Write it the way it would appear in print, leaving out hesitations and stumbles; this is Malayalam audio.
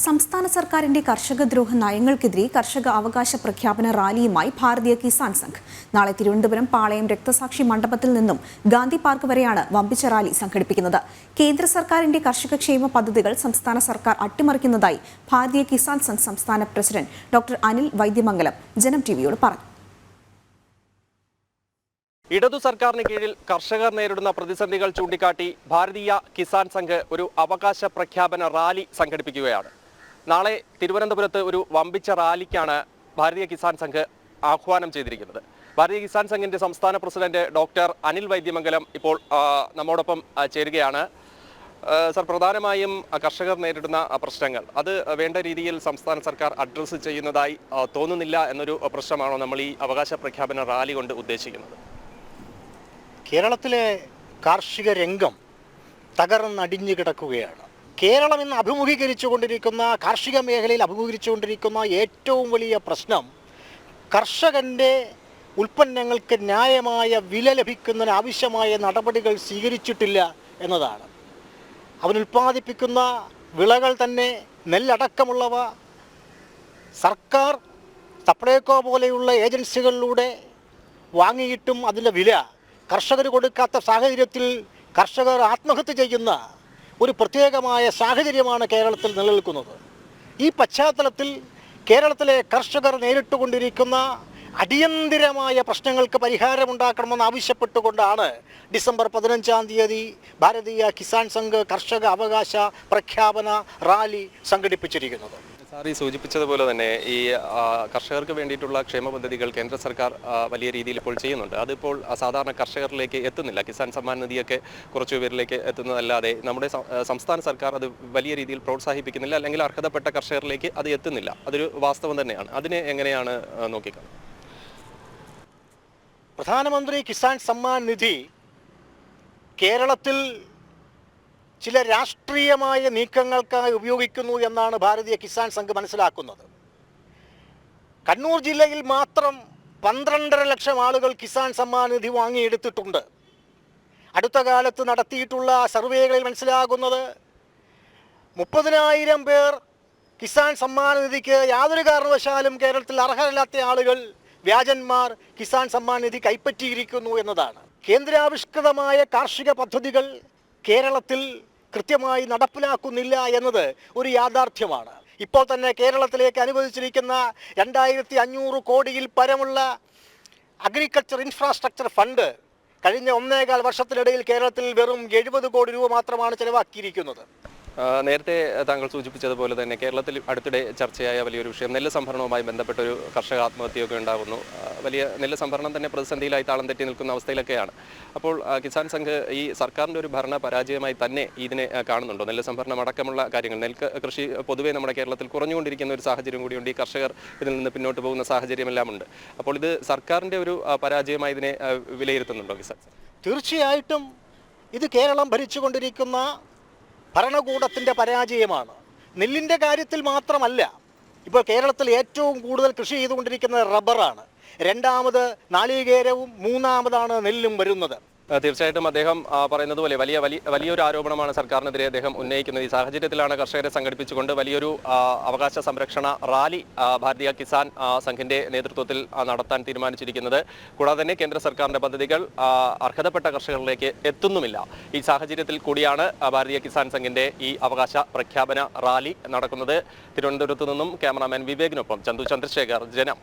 സംസ്ഥാന സർക്കാരിന്റെ കർഷകദ്രോഹ നയങ്ങൾക്കെതിരെ കർഷക അവകാശ പ്രഖ്യാപന റാലിയുമായി ഭാരതീയ കിസാൻ സംഘ് നാളെ തിരുവനന്തപുരം പാളയം രക്തസാക്ഷി മണ്ഡപത്തിൽ നിന്നും ഗാന്ധി പാർക്ക് വരെയാണ് വമ്പിച്ച റാലി സംഘടിപ്പിക്കുന്നത്. കേന്ദ്ര സർക്കാരിന്റെ കർഷകക്ഷേമ പദ്ധതികൾ സംസ്ഥാന സർക്കാർ അട്ടിമറിക്കുന്നതായി ഭാരതീയ കിസാൻ സംഘ് സംസ്ഥാന പ്രസിഡന്റ് ഡോക്ടർ അനിൽ വൈദ്യമംഗലം ജനം ടിവിയോട് പറഞ്ഞു. ഇടതു സർക്കാരിന് കീഴിൽ കർഷകർ നേരിടുന്ന പ്രതിസന്ധികൾ ചൂണ്ടിക്കാട്ടി ഭാരതീയ കിസാൻ സംഘ് ഒരു അവകാശ പ്രഖ്യാപന റാലി സംഘടിപ്പിക്കുകയാണ്. നാളെ തിരുവനന്തപുരത്ത് ഒരു വമ്പിച്ച റാലിക്കാണ് ഭാരതീയ കിസാൻ സംഘ് ആഹ്വാനം ചെയ്തിരിക്കുന്നത്. ഭാരതീയ കിസാൻ സംഘിന്റെ സംസ്ഥാന പ്രസിഡന്റ് ഡോക്ടർ അനിൽ വൈദ്യമംഗലം ഇപ്പോൾ നമ്മോടൊപ്പം ചേരുകയാണ്. സർ, പ്രധാനമായും കർഷകർ നേരിടുന്ന പ്രശ്നങ്ങൾ അത് വേണ്ട രീതിയിൽ സംസ്ഥാന സർക്കാർ അഡ്രസ്സ് ചെയ്യുന്നതായി തോന്നുന്നില്ല എന്നൊരു പ്രശ്നമാണോ നമ്മൾ ഈ അവകാശ പ്രഖ്യാപന റാലി കൊണ്ട് ഉദ്ദേശിക്കുന്നത്? കേരളത്തിലെ കാർഷിക രംഗം തകർന്നടിഞ്ഞു കിടക്കുകയാണ്. കേരളം ഇന്ന് അഭിമുഖീകരിച്ചുകൊണ്ടിരിക്കുന്ന കാർഷിക മേഖലയിൽ അഭിമുഖീകരിച്ചുകൊണ്ടിരിക്കുന്ന ഏറ്റവും വലിയ പ്രശ്നം കർഷകൻ്റെ ഉൽപ്പന്നങ്ങൾക്ക് ന്യായമായ വില ലഭിക്കുന്നതിന് ആവശ്യമായ നടപടികൾ സ്വീകരിച്ചിട്ടില്ല എന്നതാണ്. അവൻ ഉൽപ്പാദിപ്പിക്കുന്ന വിളകൾ തന്നെ നെല്ലടക്കമുള്ളവ സർക്കാർ സപ്ലൈകോ പോലെയുള്ള ഏജൻസികളിലൂടെ വാങ്ങിയിട്ടും അതിൻ്റെ വില കർഷകർ കൊടുക്കാത്ത സാഹചര്യത്തിൽ കർഷകർ ആത്മഹത്യ ചെയ്യുന്ന ഒരു പ്രത്യേകമായ സാഹചര്യമാണ് കേരളത്തിൽ നിലനിൽക്കുന്നത്. ഈ പശ്ചാത്തലത്തിൽ കേരളത്തിലെ കർഷകർ നേരിട്ടുകൊണ്ടിരിക്കുന്ന അടിയന്തിരമായ പ്രശ്നങ്ങൾക്ക് പരിഹാരമുണ്ടാക്കണമെന്ന് ആവശ്യപ്പെട്ടുകൊണ്ടാണ് ഡിസംബർ 15-ാം തീയതി ഭാരതീയ കിസാൻ സംഘ് കർഷക അവകാശ പ്രഖ്യാപന റാലി സംഘടിപ്പിച്ചിരിക്കുന്നത്. സാർ ഈ സൂചിപ്പിച്ചതുപോലെ തന്നെ ഈ കർഷകർക്ക് വേണ്ടിയിട്ടുള്ള ക്ഷേമ പദ്ധതികൾ കേന്ദ്ര സർക്കാർ വലിയ രീതിയിൽ ഇപ്പോൾ ചെയ്യുന്നുണ്ട്. അതിപ്പോൾ സാധാരണ കർഷകരിലേക്ക് എത്തുന്നില്ല. കിസാൻ സമ്മാൻ നിധിയൊക്കെ കുറച്ചു പേരിലേക്ക് എത്തുന്നതല്ലാതെ നമ്മുടെ സംസ്ഥാന സർക്കാർ അത് വലിയ രീതിയിൽ പ്രോത്സാഹിപ്പിക്കുന്നില്ല, അല്ലെങ്കിൽ അർഹതപ്പെട്ട കർഷകരിലേക്ക് അത് എത്തുന്നില്ല. അതൊരു വാസ്തവം തന്നെയാണ്. അതിനെ എങ്ങനെയാണ് നോക്കിക്കാണുന്നത്? പ്രധാനമന്ത്രി കിസാൻ സമ്മാൻ നിധി കേരളത്തിൽ ചില രാഷ്ട്രീയമായ നീക്കങ്ങൾക്കായി ഉപയോഗിക്കുന്നു എന്നാണ് ഭാരതീയ കിസാൻ സംഘ് മനസ്സിലാക്കുന്നത്. കണ്ണൂർ ജില്ലയിൽ മാത്രം 12.5 ലക്ഷം ആളുകൾ കിസാൻ സമ്മാൻ നിധി വാങ്ങിയെടുത്തിട്ടുണ്ട്. അടുത്ത കാലത്ത് നടത്തിയിട്ടുള്ള സർവേകളിൽ മനസ്സിലാകുന്നത് 30,000 പേർ കിസാൻ സമ്മാൻ നിധിക്ക് യാതൊരു കാരണവശാലും കേരളത്തിൽ അർഹരല്ലാത്ത ആളുകൾ, വ്യാജന്മാർ കിസാൻ സമ്മാൻ നിധി കൈപ്പറ്റിയിരിക്കുന്നു എന്നതാണ്. കേന്ദ്രാവിഷ്കൃതമായ കാർഷിക പദ്ധതികൾ കേരളത്തിൽ കൃത്യമായി നടപ്പിലാക്കുന്നില്ല എന്നത് ഒരു യാഥാർത്ഥ്യമാണ്. ഇപ്പോൾ തന്നെ കേരളത്തിലേക്ക് അനുവദിച്ചിരിക്കുന്ന 2500 കോടിയിൽ പരമുള്ള അഗ്രികൾച്ചർ ഇൻഫ്രാസ്ട്രക്ചർ ഫണ്ട് കഴിഞ്ഞ 1.25 വർഷത്തിനിടയിൽ കേരളത്തിൽ വെറും 70 കോടി രൂപ മാത്രമാണ് ചെലവാക്കിയിരിക്കുന്നത്. നേരത്തെ താങ്കൾ സൂചിപ്പിച്ചതുപോലെ തന്നെ കേരളത്തിൽ അടുത്തിടെ ചർച്ചയായ വലിയൊരു വിഷയം നെല്ല് സംഭരണവുമായി ബന്ധപ്പെട്ടൊരു കർഷക ആത്മഹത്യയൊക്കെ ഉണ്ടാകുന്നു. വലിയ നെല്ല് സംഭരണം തന്നെ പ്രതിസന്ധിയിലായി താളം തെറ്റി നിൽക്കുന്ന അവസ്ഥയിലൊക്കെയാണ്. അപ്പോൾ കിസാൻ സംഘ് ഈ സർക്കാരിൻ്റെ ഒരു ഭരണ പരാജയമായി തന്നെ ഇതിനെ കാണുന്നുണ്ടോ? നെല്ല് സംഭരണം അടക്കമുള്ള കാര്യങ്ങൾ, നെല്ല് കൃഷി പൊതുവെ നമ്മുടെ കേരളത്തിൽ കുറഞ്ഞുകൊണ്ടിരിക്കുന്ന ഒരു സാഹചര്യം കൂടിയുണ്ട്. ഈ കർഷകർ ഇതിൽ നിന്ന് പിന്നോട്ട് പോകുന്ന സാഹചര്യമെല്ലാം ഉണ്ട്. അപ്പോൾ ഇത് സർക്കാരിൻ്റെ ഒരു പരാജയമായി ഇതിനെ വിലയിരുത്തുന്നുണ്ടോ കിസാൻ? തീർച്ചയായിട്ടും ഇത് കേരളം ഭരിച്ചുകൊണ്ടിരിക്കുന്ന ഭരണകൂടത്തിൻ്റെ പരാജയമാണ്. നെല്ലിൻ്റെ കാര്യത്തിൽ മാത്രമല്ല, ഇപ്പോൾ കേരളത്തിൽ ഏറ്റവും കൂടുതൽ കൃഷി ചെയ്തുകൊണ്ടിരിക്കുന്നത് റബ്ബറാണ്. രണ്ടാമത് നാളികേരവും, മൂന്നാമതാണ് നെല്ലും വരുന്നത്. തീർച്ചയായിട്ടും അദ്ദേഹം പറയുന്നത് പോലെ വലിയൊരു ആരോപണമാണ് സർക്കാരിനെതിരെ അദ്ദേഹം ഉന്നയിക്കുന്നത്. ഈ സാഹചര്യത്തിലാണ് കർഷകരെ സംഘടിപ്പിച്ചുകൊണ്ട് വലിയൊരു അവകാശ സംരക്ഷണ റാലി ഭാരതീയ കിസാൻ സംഘിന്റെ നേതൃത്വത്തിൽ നടത്താൻ തീരുമാനിച്ചിരിക്കുന്നത്. കൂടാതെ തന്നെ കേന്ദ്ര സർക്കാരിന്റെ പദ്ധതികൾ അർഹതപ്പെട്ട കർഷകരിലേക്ക് എത്തുന്നുമില്ല. ഈ സാഹചര്യത്തിൽ കൂടിയാണ് ഭാരതീയ കിസാൻ സംഘിന്റെ ഈ അവകാശ പ്രഖ്യാപന റാലി നടക്കുന്നത്. തിരുവനന്തപുരത്ത് നിന്നും ക്യാമറാമാൻ വിവേകിനൊപ്പം ചന്ദ്രശേഖർ, ജനം.